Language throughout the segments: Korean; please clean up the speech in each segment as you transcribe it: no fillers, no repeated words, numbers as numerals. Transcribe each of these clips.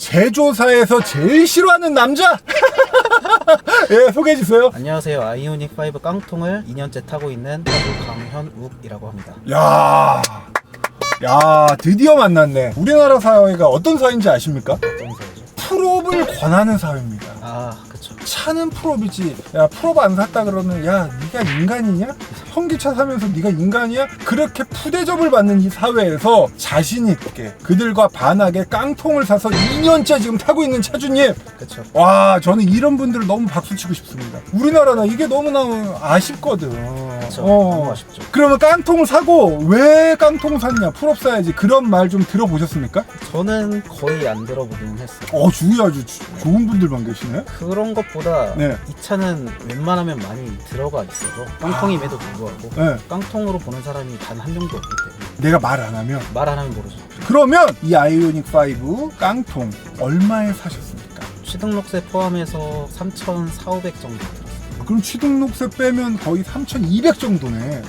제조사에서 제일 싫어하는 남자. 예, 소개해 주세요. 안녕하세요. 아이오닉 5 깡통을 2년째 타고 있는 가수 강현욱이라고 합니다. 야, 드디어 만났네. 우리나라 사회가 어떤 사회인지 아십니까? 어떤 사회죠? 풀업을 권하는 사회입니다. 아, 그쵸. 차는 풀업이지. 야, 풀업 안 샀다 그러면 야, 네가 인간이냐? 현기차 사면서 네가 인간이야? 그렇게 푸대접을 받는 이 사회에서 자신 있게 그들과 반하게 깡통을 사서 2년째 지금 타고 있는 차주님. 그쵸. 와, 저는 이런 분들을 너무 박수치고 싶습니다. 우리나라는 이게 너무나 아쉽거든. 그쵸. 너무 아쉽죠. 그러면 깡통을 사고 왜 깡통을 샀냐? 풀업 사야지. 그런 말 좀 들어보셨습니까? 저는 거의 안 들어보긴 했어요. 주위에 아주 좋은 분들만 계시네. 그런 것보다 네. 이 차는 웬만하면 많이 들어가 있어서 깡통임에도 불구하고 네. 깡통으로 보는 사람이 단 한 명도 없기 때문에 내가 말 안 하면. 말 안 하면 모르죠. 그러면 이 아이오닉 5 깡통 얼마에 사셨습니까? 취등록세 포함해서 3,400 정도 들었어요. 그럼 취등록세 빼면 거의 3,200 정도네.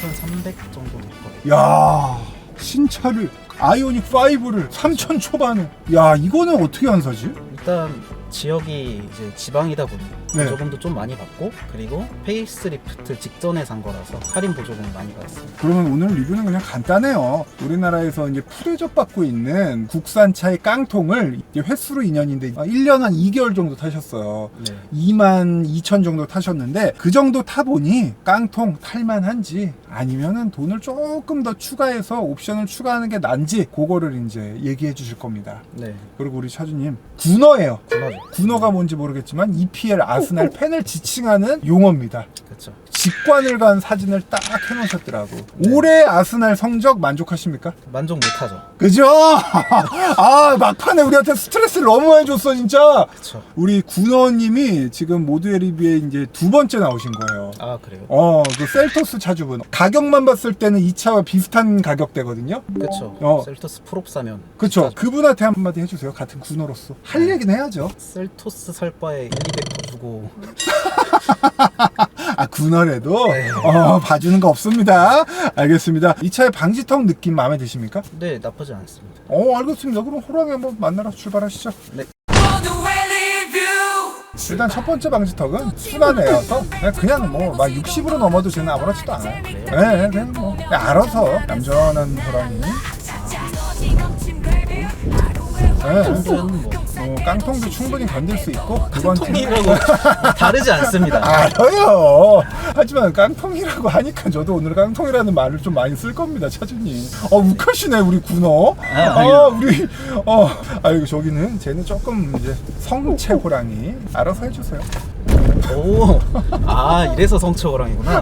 3,300 정도 될 거예요. 야, 신차를 아이오닉 5를 3,000 초반에. 야, 이거는 어떻게 안 사지? 일단 지역이 이제 지방이다 보니 네. 보조금도 좀 많이 받고, 그리고 페이스리프트 직전에 산 거라서 할인 보조금을 많이 받았습니다. 그러면 오늘 리뷰는 그냥 간단해요. 우리나라에서 이제 푸대접 받고 있는 국산차의 깡통을 이제 횟수로 2년인데 1년 한 2개월 정도 타셨어요. 네. 22,000 정도 타셨는데 그 정도 타보니 깡통 탈만한지 아니면은 돈을 조금 더 추가해서 옵션을 추가하는 게 난지 그거를 이제 얘기해 주실 겁니다. 네. 그리고 우리 차주님 군어예요. 군화죠. 군어가 뭔지 모르겠지만 EPL 아스날 팬을 지칭하는 용어입니다. 그렇죠. 직관을 간 사진을 딱 해놓으셨더라고. 네. 올해 아스날 성적 만족하십니까? 만족 못하죠. 그죠? 아, 막판에 우리한테 스트레스를 너무 많이 줬어, 진짜. 그렇죠. 우리 군어님이 지금 모두의 리뷰에 이제 2번째 나오신 거예요. 아, 그래요? 그 셀토스 차주분. 가격만 봤을 때는 이 차와 비슷한 가격대거든요. 그렇죠. 셀토스 프롭 사면 그쵸. 비싸죠. 그분한테 한마디 해주세요. 같은 군어로서. 할 얘기는 해야죠. 셀토스 살 바에 1, 200더 주고. 군어래도 네. 봐주는 거 없습니다. 알겠습니다. 이 차의 방지턱 느낌 마음에 드십니까? 네, 나쁘지 않습니다. 알겠습니다. 그럼 호랑이 한번 만나러 출발하시죠. 네. 일단 첫 번째 방지턱은 순환에어서 그냥 뭐 막 60으로 넘어도 쟤는 아무렇지도 않아요. 네, 그냥 뭐 그냥 알아서 얌전한 호랑이. 네. 정도는 뭐 깡통도 충분히 건들 수 있고 두 번째 통이라고 다르지 않습니다. 알아요. 하지만 깡통이라고 하니까 저도 오늘 깡통이라는 말을 좀 많이 쓸 겁니다, 차주님. 욱하시네 우리 군어. 이거 저기는 쟤는 조금 이제 성체 호랑이. 알아서 해주세요. 오, 이래서 성체호랑이구나.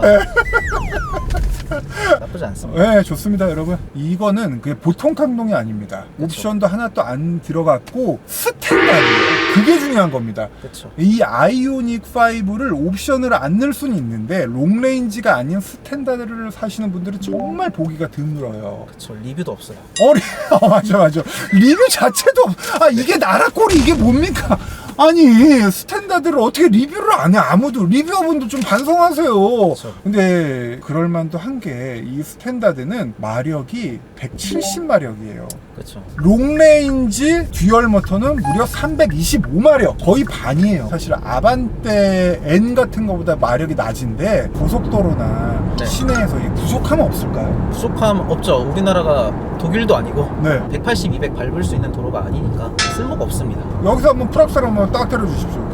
나쁘지 않습니다. 네, 좋습니다, 여러분. 이거는 그게 보통 깡통이 아닙니다. 옵션도 하나 또 안 들어갔고 스탠다드예요. 그게 중요한 겁니다. 그렇죠. 이 아이오닉 5를 옵션을 안 넣을 수는 있는데 롱레인지가 아닌 스탠다드를 사시는 분들은 정말 보기가 드물어요. 그렇죠. 리뷰도 없어요. 맞아. 리뷰 자체도 이게 나라 꼴이 이게 뭡니까? 아니, 스탠다드를 어떻게 리뷰를 안 해? 아무도. 리뷰어분도 좀 반성하세요. 그렇죠. 근데 그럴만도 한 게 이 스탠다드는 마력이 170마력이에요. 그렇죠. 롱레인지 듀얼 모터는 무려 325마력, 거의 반이에요. 사실 아반떼 N 같은 거보다 마력이 낮은데 고속도로나 네. 시내에서 이 부족함은 없을까요? 부족함 없죠. 우리나라가 독일도 아니고 네. 180, 200 밟을 수 있는 도로가 아니니까 쓸모가 없습니다. 여기서 한번 풀악셀 한번 딱 때려주십시오.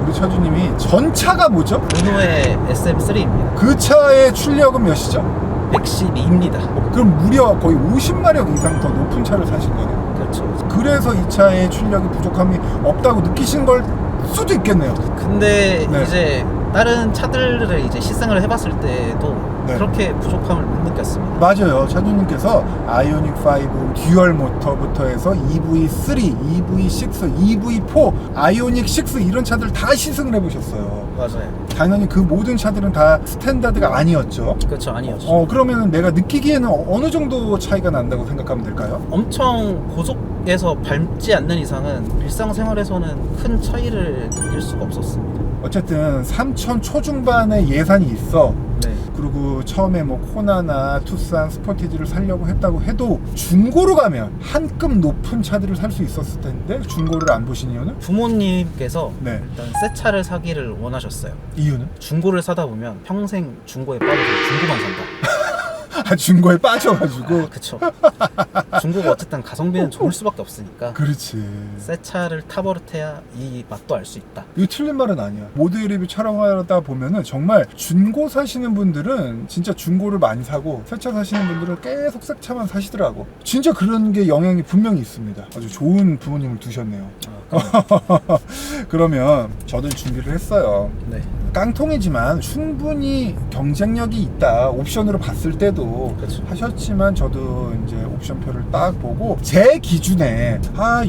우리 차주님이 전차가 뭐죠? 르노의 SM3입니다. 그 차의 출력은 몇이죠? 112입니다. 그럼 무려 거의 50마력 이상 더 높은 차를 사신 거네요. 그렇죠. 그래서 이 차의 출력이 부족함이 없다고 느끼신 걸 수도 있겠네요. 근데 네. 이제 다른 차들을 이제 시승을 해봤을 때도 네. 그렇게 부족함을 못 느꼈습니다. 맞아요. 차주님께서 아이오닉 5 듀얼 모터부터 해서 EV3, EV6, EV4, 아이오닉 6 이런 차들 다 시승을 해보셨어요. 맞아요. 당연히 그 모든 차들은 다 스탠다드가 아니었죠. 그렇죠. 아니었죠. 그러면 내가 느끼기에는 어느 정도 차이가 난다고 생각하면 될까요? 엄청 고속에서 밟지 않는 이상은 일상생활에서는 큰 차이를 느낄 수가 없었습니다. 어쨌든 3,000 초중반의 예산이 있어. 네. 그리고 처음에 뭐 코나나 투싼, 스포티지를 사려고 했다고 해도 중고로 가면 한 급 높은 차들을 살 수 있었을 텐데 중고를 안 보신 이유는? 부모님께서 네. 일단 새 차를 사기를 원하셨어요. 이유는? 중고를 사다 보면 평생 중고에 빠져서 중고만 산다. 아, 중고에 빠져가지고. 그쵸. 중고가 어쨌든 가성비는 좋을 수밖에 없으니까 그렇지. 새 차를 타버릇해야 이 맛도 알 수 있다. 이거 틀린 말은 아니야. 모드 리뷰 촬영하다 보면은 정말 중고 사시는 분들은 진짜 중고를 많이 사고 새 차 사시는 분들은 계속 새 차만 사시더라고. 진짜 그런 게 영향이 분명히 있습니다. 아주 좋은 부모님을 두셨네요. 그러면 저도 준비를 했어요. 네. 깡통이지만 충분히 경쟁력이 있다. 옵션으로 봤을 때도 그렇죠. 하셨지만 저도 이제 옵션표를 딱 보고 제 기준에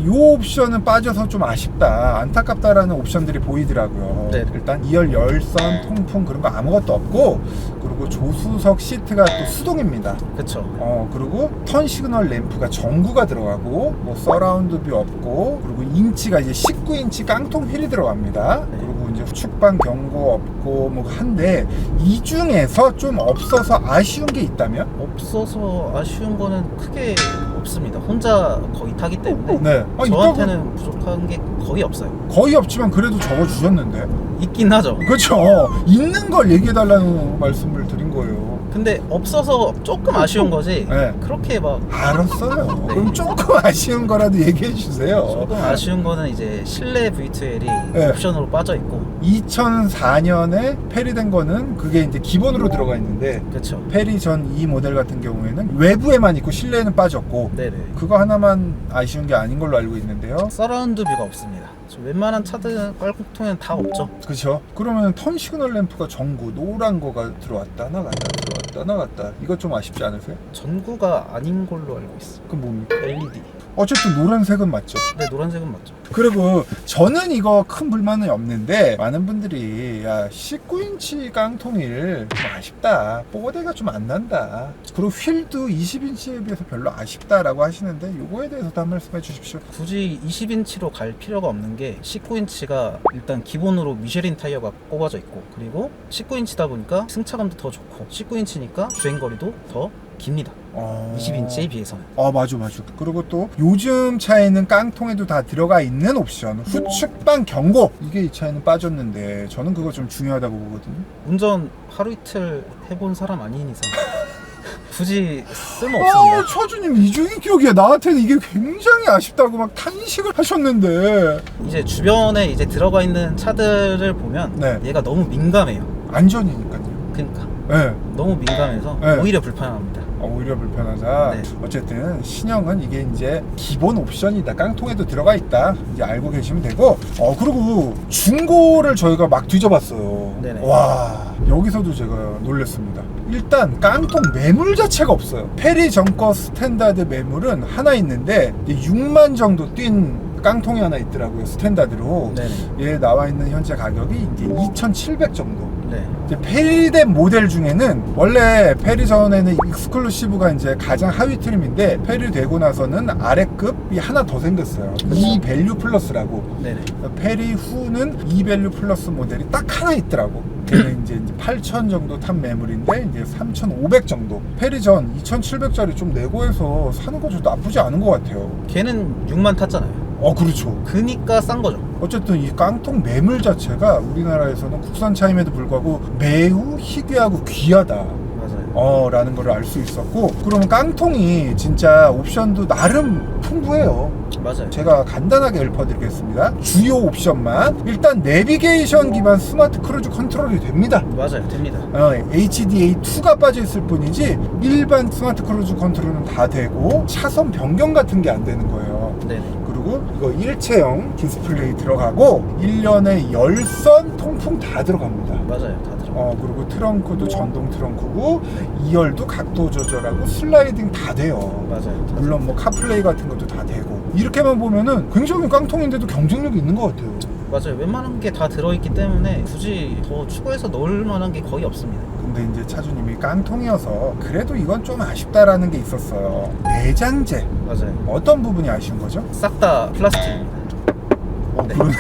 요 옵션은 빠져서 좀 아쉽다, 안타깝다라는 옵션들이 보이더라고요. 네. 일단 2열 열선, 통풍 그런 거 아무것도 없고, 그리고 조수석 시트가 또 수동입니다. 그쵸. 그리고 턴 시그널 램프가 전구가 들어가고, 뭐 서라운드 뷰 없고, 그리고 인치가 이제 19인치 깡통 휠이 들어갑니다. 네. 그리고 이제 후측방 경고 없고 뭐 한데, 이 중에서 좀 없어서 아쉬운 게 있다면? 없어서 아쉬운 거는 크게 없습니다. 혼자 거의 타기 때문에 네. 저한테는 부족한 게 거의 없어요. 거의 없지만 그래도 적어주셨는데. 있긴 하죠. 그렇죠. 있는 걸 얘기해달라는 말씀을 드린 거예요. 근데 없어서 조금 아쉬운 거지. 네. 그렇게 막 알았어요. 네. 그럼 조금 아쉬운 거라도 얘기해 주세요. 조금 아쉬운 거는 이제 실내 V2L이 네. 옵션으로 빠져 있고. 2004년에 페리된 거는 그게 이제 기본으로 들어가 있는데, 그렇죠. 페리 전 이 모델 같은 경우에는 외부에만 있고 실내에는 빠졌고, 네네. 그거 하나만 아쉬운 게 아닌 걸로 알고 있는데요. 서라운드 뷰가 없습니다. 웬만한 차들 꼴통에는 다 없죠. 그렇죠. 그러면 턴 시그널 램프가 전구 노란 거가 들어왔다 나갔다 들어왔다 나갔다, 이거 좀 아쉽지 않으세요? 전구가 아닌 걸로 알고 있어요. 그럼 뭡니까? LED. 어쨌든 노란색은 맞죠. 네, 노란색은 맞죠. 그리고 저는 이거 큰 불만은 없는데, 많은 분들이 19인치 깡통일 좀 아쉽다, 뽀대가 좀 안 난다, 그리고 휠도 20인치에 비해서 별로 아쉽다라고 하시는데, 요거에 대해서도 한 말씀 해주십시오. 굳이 20인치로 갈 필요가 없는 게 19인치가 일단 기본으로 미쉐린 타이어가 꼽아져 있고, 그리고 19인치다 보니까 승차감도 더 좋고 19인치니까 주행거리도 더 깁니다. 20인치에 비해서는. 맞아. 그리고 또 요즘 차에는 깡통에도 다 들어가 있는 옵션, 후측방 경고, 이게 이 차에는 빠졌는데 저는 그거 좀 중요하다고 보거든요. 운전 하루 이틀 해본 사람 아닌 이상 굳이 쓸모없습니다. 차주님 이중인 기억이야. 나한테는 이게 굉장히 아쉽다고 막 탄식을 하셨는데. 이제 주변에 이제 들어가 있는 차들을 보면 네. 얘가 너무 민감해요. 안전이니까요. 그러니까 네. 너무 민감해서 네. 오히려 불편합니다. 오히려 불편하다. 네. 어쨌든 신형은 이게 이제 기본 옵션이다, 깡통에도 들어가 있다, 이제 알고 계시면 되고. 그리고 중고를 저희가 막 뒤져봤어요. 네네. 와, 여기서도 제가 놀랐습니다. 일단 깡통 매물 자체가 없어요. 페리 전거 스탠다드 매물은 하나 있는데 6만 정도 뛴 깡통이 하나 있더라고요, 스탠다드로. 네네. 얘 나와 있는 현재 가격이 이제 2,700 정도. 네. 이제 페리된 모델 중에는, 원래 페리 전에는 익스클루시브가 이제 가장 하위 트림인데, 페리 되고 나서는 아래급이 하나 더 생겼어요. E 밸류 플러스라고. 네네. 페리 후는 E 밸류 플러스 모델이 딱 하나 있더라고. 걔는 이제 8,000 정도 탄 매물인데 이제 3,500 정도. 페리 전 2,700짜리 좀 내고 해서 사는 것도 나쁘지 않은 것 같아요. 걔는 6만 탔잖아요. 그렇죠. 그니까 싼 거죠. 어쨌든 이 깡통 매물 자체가 우리나라에서는 국산차임에도 불구하고 매우 희귀하고 귀하다 맞아요. 라는 걸 알 수 있었고, 그러면 깡통이 진짜 옵션도 나름 풍부해요. 맞아요. 제가 간단하게 읊어드리겠습니다. 주요 옵션만. 일단 내비게이션 기반 스마트 크루즈 컨트롤이 됩니다. 맞아요. 됩니다. HDA2가 빠져있을 뿐이지 일반 스마트 크루즈 컨트롤은 다 되고, 차선 변경 같은 게 안 되는 거예요. 네네. 그리고 이거 일체형 디스플레이 들어가고, 1년에 열선, 통풍 다 들어갑니다. 맞아요. 다 들어. 그리고 트렁크도 전동 트렁크고, 2열도 각도 조절하고 슬라이딩 다 돼요. 맞아요. 다 물론 뭐 카플레이 같은 것도 다 되고. 이렇게만 보면은 굉장히 깡통인데도 경쟁력이 있는 것 같아요. 맞아요. 웬만한 게 다 들어있기 때문에 굳이 더 추가해서 넣을 만한 게 거의 없습니다. 근데 이제 차주님이 깡통이어서 그래도 이건 좀 아쉽다라는 게 있었어요. 내장재. 맞아요. 어떤 부분이 아쉬운 거죠? 싹 다 플라스틱입니다. 네. 그러네.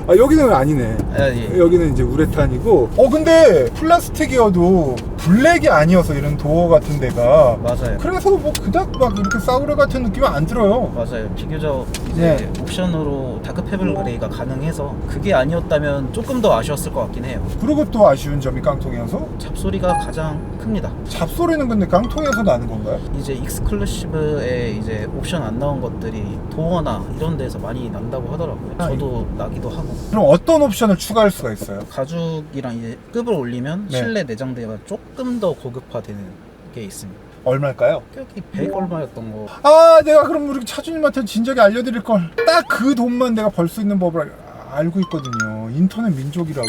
아, 여기는 아니네. 아, 예. 여기는 이제 우레탄이고. 근데 플라스틱이어도 블랙이 아니어서 이런 도어 같은 데가. 맞아요. 그래서 뭐 그닥 막 이렇게 싸구려 같은 느낌은 안 들어요. 맞아요. 비교적 이제 네. 옵션으로 다크 페블 그레이가 가능해서 그게 아니었다면 조금 더 아쉬웠을 것 같긴 해요. 그리고 또 아쉬운 점이 깡통이어서 잡소리가 가장 큽니다. 잡소리는 근데 깡통에서 나는 건가요? 이제 익스클루시브에 이제 옵션 안 나온 것들이 도어나 이런 데서 많이 난다고 하더라고요. 아, 저도 나기도 하고. 그럼 어떤 옵션을 추가할 수가 있어요? 가죽이랑 이제 급을 올리면 네. 실내 내장재가 조금 더 고급화되는 게 있습니다. 얼마일까요? 여기 100 얼마였던 거. 아, 내가 그럼 우리 차주님한테 진작에 알려드릴 걸. 딱 그 돈만 내가 벌 수 있는 법을 알고 있거든요. 인터넷 민족이라고.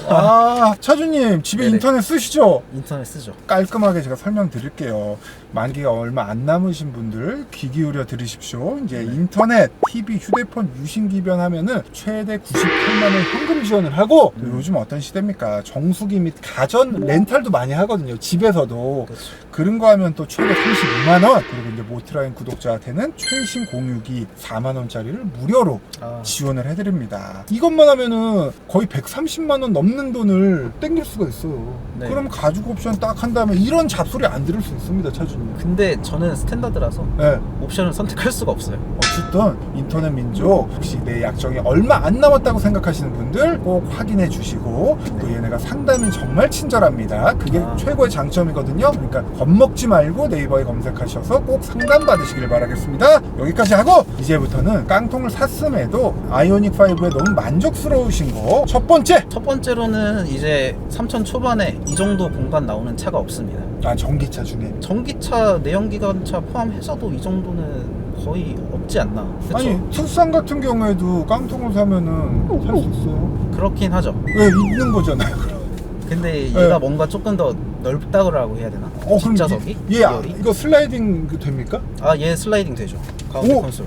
아, 차주님 집에 네네. 인터넷 쓰시죠? 인터넷 쓰죠. 깔끔하게 제가 설명드릴게요. 만기가 얼마 안 남으신 분들 귀 기울여 들으십시오. 이제 인터넷, TV, 휴대폰 유심기변 하면은 최대 98만 원 현금 지원을 하고 또 요즘 어떤 시대입니까? 정수기 및 가전 렌탈도 많이 하거든요. 집에서도. 그렇죠. 그런 거 하면 또 최대 32만 원. 그리고 이제 모트라인 구독자한테는 최신 공유기 4만 원짜리를 무료로 아, 지원을 해드립니다. 이것만 하면은 거의 130만 원 넘는 돈을 땡길 수가 있어요. 네. 그럼 가죽 옵션 딱 한다면 이런 잡소리 안 들을 수 있습니다, 차주님. 근데 저는 스탠다드라서 네. 옵션을 선택할 수가 없어요. 어쨌든 인터넷 민족 혹시 내 약정이 얼마 안 남았다고 생각하시는 분들 꼭 확인해 주시고 또 얘네가 상담이 정말 친절합니다. 그게 아. 최고의 장점이거든요. 그러니까 겁먹지 말고 네이버에 검색하셔서 꼭 상담 받으시길 바라겠습니다. 여기까지 하고 이제부터는 깡통을 샀음에도 아이오닉5에 너무 만족스러우신 거 첫 번째! 첫 번째로는 이제 3천 초반에 이 정도 공간 나오는 차가 없습니다. 아, 전기차 중에. 전기차, 내연기관차 포함해서도 이 정도는 거의 없지 않나. 그쵸? 아니, 투싼 같은 경우에도 깡통을 사면은 살 수 있어요. 그렇긴 하죠. 왜 있는 거잖아요. 근데 얘가 네. 뭔가 조금 더 넓다고 해야 되나? 그럼 뒷좌석이? 얘 이거 슬라이딩 됩니까? 아, 얘 슬라이딩 되죠. 가운데 오! 콘솔.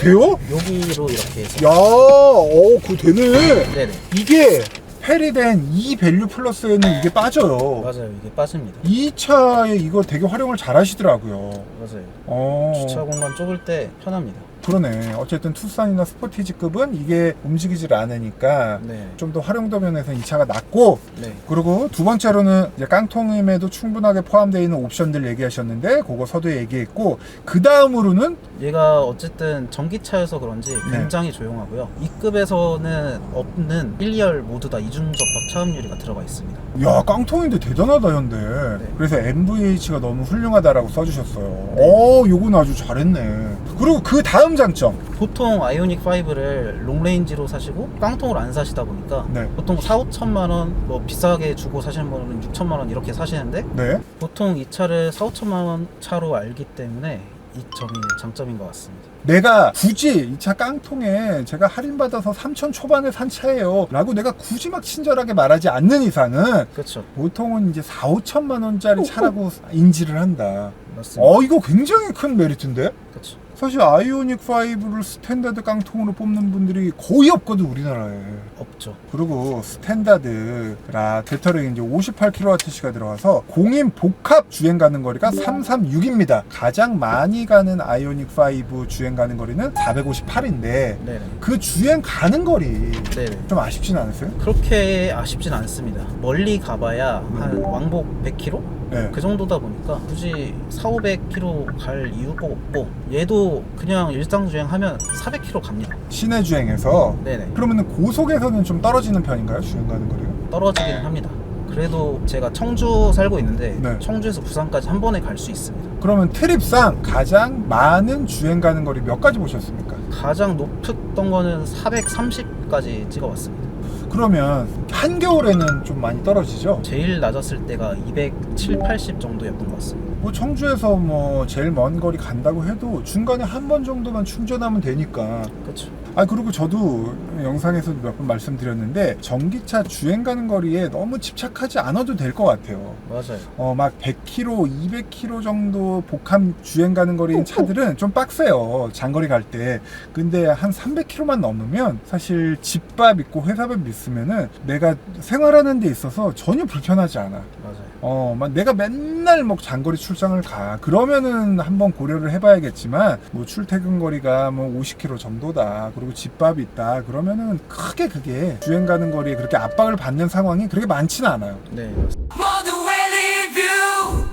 돼요? 여기로 이렇게 해서. 야, 그거 되네. 네네. 이게 페리된 E 밸류 플러스에는 이게 빠져요. 맞아요. 이게 빠집니다. 이 차에 이거 되게 활용을 잘 하시더라고요. 맞아요. 주차 공간 좁을 때 편합니다. 그러네. 어쨌든 투싼이나 스포티지급은 이게 움직이질 않으니까 네. 좀 더 활용도 면에서 이 차가 낫고, 네. 그리고 두 번째로는 이제 깡통임에도 충분하게 포함되어 있는 옵션들 얘기하셨는데 그거 서두에 얘기했고, 그 다음으로는 얘가 어쨌든 전기차여서 그런지 네. 굉장히 조용하고요. 이 급에서는 없는 1.2열 모두 다 이중 접합 차음유리가 들어가 있습니다. 야, 깡통인데 대단하다 현대. 네. 그래서 MVH가 너무 훌륭하다라고 써주셨어요. 네. 요건 아주 잘했네. 그리고 그 다음 장점. 보통 아이오닉 5를 롱레인지로 사시고 깡통을 안 사시다 보니까 네. 보통 4-5천만 원, 뭐 비싸게 주고 사시는 분은 6천만 원 이렇게 사시는데 네. 보통 이 차를 4-5천만 원 차로 알기 때문에 이 점이 장점인 것 같습니다. 내가 굳이 이 차 깡통에 제가 할인받아서 3천 초반에 산 차예요 라고 내가 굳이 막 친절하게 말하지 않는 이상은 그렇죠. 보통은 이제 4-5천만 원짜리 차라고 인지를 한다. 맞습니다. 이거 굉장히 큰 메리트인데? 그렇죠. 사실 아이오닉 5를 스탠다드 깡통으로 뽑는 분들이 거의 없거든, 우리나라에. 없죠. 그리고 스탠다드라 배터리 이제 58kWh가 들어가서 공인 복합 주행 가는 거리가 336입니다. 가장 많이 가는 아이오닉 5 주행 가는 거리는 458인데 네네. 그 주행 가는 거리 네네. 좀 아쉽진 않으세요? 그렇게 아쉽진 않습니다. 멀리 가봐야 한 왕복 100km? 네. 그 정도다 보니까 굳이 400-500km 갈 이유가 없고 얘도 그냥 일상 주행하면 400km 갑니다. 시내 주행에서 네네. 그러면 고속에서는 좀 떨어지는 편인가요? 주행 가는 거리가? 떨어지기는 합니다. 그래도 제가 청주 살고 있는데 네. 청주에서 부산까지 한 번에 갈 수 있습니다. 그러면 트립상 가장 많은 주행 가는 거리 몇 가지 보셨습니까? 가장 높았던 거는 430까지 찍어봤습니다. 그러면 한겨울에는 좀 많이 떨어지죠? 제일 낮았을 때가 270, 80 정도였던 것 같습니다. 뭐 청주에서 뭐 제일 먼 거리 간다고 해도 중간에 한 번 정도만 충전하면 되니까. 그렇죠. 그리고 저도 영상에서 몇 번 말씀드렸는데 전기차 주행 가는 거리에 너무 집착하지 않아도 될 것 같아요. 맞아요. 막 100km, 200km 정도 복합 주행 가는 거리인 차들은 좀 빡세요. 장거리 갈 때. 근데 한 300km만 넘으면 사실 집밥 있고 회사밥 있으면은 내가 생활하는 데 있어서 전혀 불편하지 않아. 맞아요. 막 내가 맨날 뭐 장거리 출장을 가. 그러면은 한번 고려를 해봐야겠지만 뭐 출퇴근 거리가 뭐 50km 정도다. 그리고 집밥이 있다. 그러면은 크게 그게 주행 가는 거리에 그렇게 압박을 받는 상황이 그렇게 많지는 않아요. 네.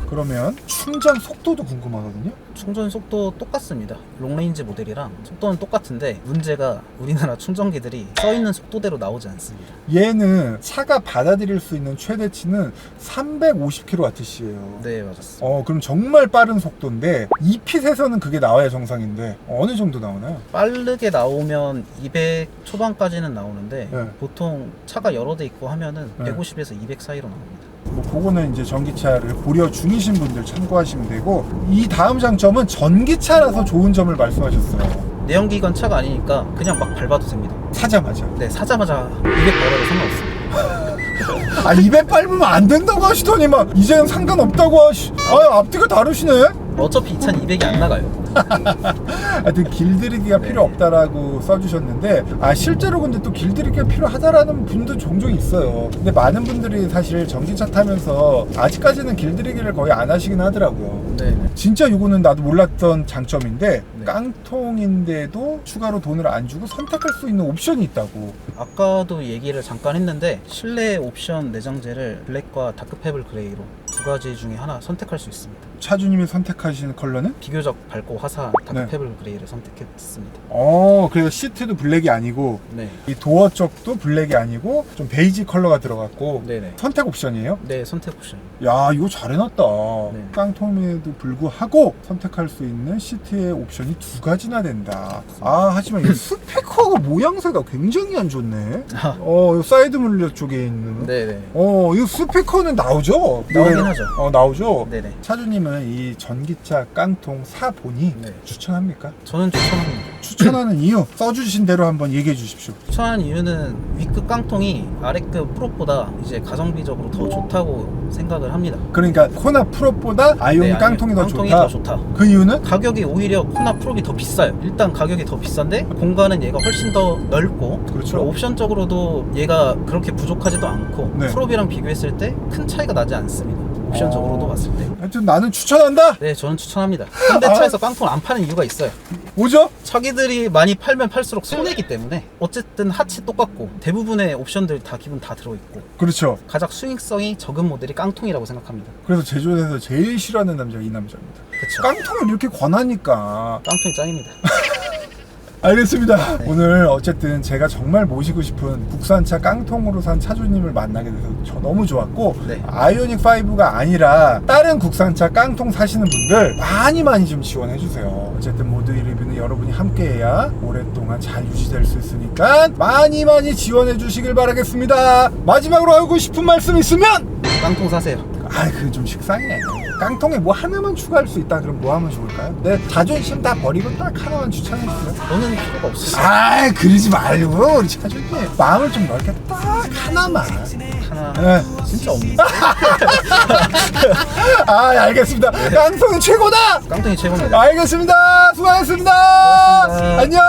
그러면 충전 속도도 궁금하거든요. 충전 속도 똑같습니다. 롱레인지 모델이랑 속도는 똑같은데 문제가 우리나라 충전기들이 써있는 속도대로 나오지 않습니다. 얘는 차가 받아들일 수 있는 최대치는 350kWh예요. 네, 맞았습니다. 그럼 정말 빠른 속도인데 이 핏에서는 그게 나와야 정상인데 어느 정도 나오나요? 빠르게 나오면 200 초반까지는 나오는데 네. 보통 차가 여러 대 있고 하면은 네. 150에서 200 사이로 나옵니다. 뭐 그거는 이제 전기차를 고려 중이신 분들 참고하시면 되고, 이 다음 장점은 전기차라서 좋은 점을 말씀하셨어요. 내연기관 차가 아니니까 그냥 막 밟아도 됩니다. 사자마자. 네, 사자마자 200 걸어도 상관없습니다. 아, 200 밟으면 안 된다고 하시더니 막 이제는 상관없다고 앞뒤가 다르시네? 어차피 2200이 안 나가요. 하여튼 길들이기가 네. 필요 없다라고 써주셨는데, 실제로 근데 또 길들이기가 필요하다라는 분도 종종 있어요. 근데 많은 분들이 사실 전기차 타면서 아직까지는 길들이기를 거의 안 하시긴 하더라고요. 네. 진짜 이거는 나도 몰랐던 장점인데, 네. 깡통인데도 추가로 돈을 안 주고 선택할 수 있는 옵션이 있다고. 아까도 얘기를 잠깐 했는데 실내 옵션 내장재를 블랙과 다크페블 그레이로 두 가지 중에 하나 선택할 수 있습니다. 차주님이 선택하신 컬러는? 비교적 밝고 화사한 다크페블 그레이를 선택했습니다. 그래서 시트도 블랙이 아니고 네. 이 도어 쪽도 블랙이 아니고 좀 베이지 컬러가 들어갔고 네네. 선택 옵션이에요? 네, 선택 옵션. 야, 이거 잘 해놨다. 네. 깡통에도 불구하고 선택할 수 있는 시트의 옵션이 두 가지나 된다. 하지만 이 스피커가 모양새가 굉장히 안 좋네. 이 사이드 물려 쪽에 있는. 네네. 이 스피커는 나오죠? 나오긴 하죠. 나오죠? 네네. 차주님은 이 전기차 깡통 사보니 네. 추천합니까? 저는 추천합니다. 추천하는 이유 써주신 대로 한번 얘기해 주십시오. 추천하는 이유는 위급 깡통이 아래급 프로보다 이제 가성비적으로 더 좋다고 생각을 합니다. 그러니까 코나 프로보다 아이오닉 네, 깡통이 더 깡통이 좋다. 더 좋다. 그 이유는? 가격이 오히려 코나 프로이 더 비싸요. 일단 가격이 더 비싼데 공간은 얘가 훨씬 더 넓고, 그렇죠. 그리고 옵션적으로도 얘가 그렇게 부족하지도 않고 네. 프로비랑 비교했을 때 큰 차이가 나지 않습니다. 옵션적으로도 봤을 때. 하여튼 나는 추천한다. 네, 저는 추천합니다. 현대차에서 깡통을 안 파는 이유가 있어요. 뭐죠? 자기들이 많이 팔면 팔수록 손해기 때문에. 어쨌든 하체 똑같고 대부분의 옵션들 다 기본 다 들어있고 그렇죠. 가장 수익성이 적은 모델이 깡통이라고 생각합니다. 그래서 제조에서 제일 싫어하는 남자가 이 남자입니다. 그쵸. 깡통을 이렇게 권하니까. 깡통이 짱입니다. 알겠습니다. 오늘 어쨌든 제가 정말 모시고 싶은 국산차 깡통으로 산 차주님을 만나게 돼서 저 너무 좋았고, 네. 아이오닉 5가 아니라 다른 국산차 깡통 사시는 분들 많이 좀 지원해 주세요. 어쨌든 모두 이 리뷰는 여러분이 함께해야 오랫동안 잘 유지될 수 있으니까 많이 지원해 주시길 바라겠습니다. 마지막으로 하고 싶은 말씀 있으면? 깡통 사세요. 그게 좀 식상해. 깡통에 뭐 하나만 추가할 수 있다 그럼 뭐 하면 좋을까요? 내 자존심 다 버리고 딱 하나만 추천해 주세요. 너는 필요가 없어요. 그러지 말고 우리 차주님 마음을 좀 넓게 딱 하나만. 하나 네. 진짜 없는데. 알겠습니다. 깡통이 최고다. 깡통이 최고입니다. 알겠습니다. 수고하셨습니다. 안녕.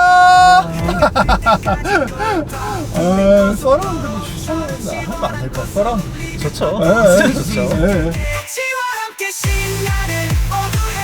서라운드도 추천합니다. 하면 안 될까? 서라운드. 좋죠. 네. 좋죠. 네. 지와 함께 신나는 어두운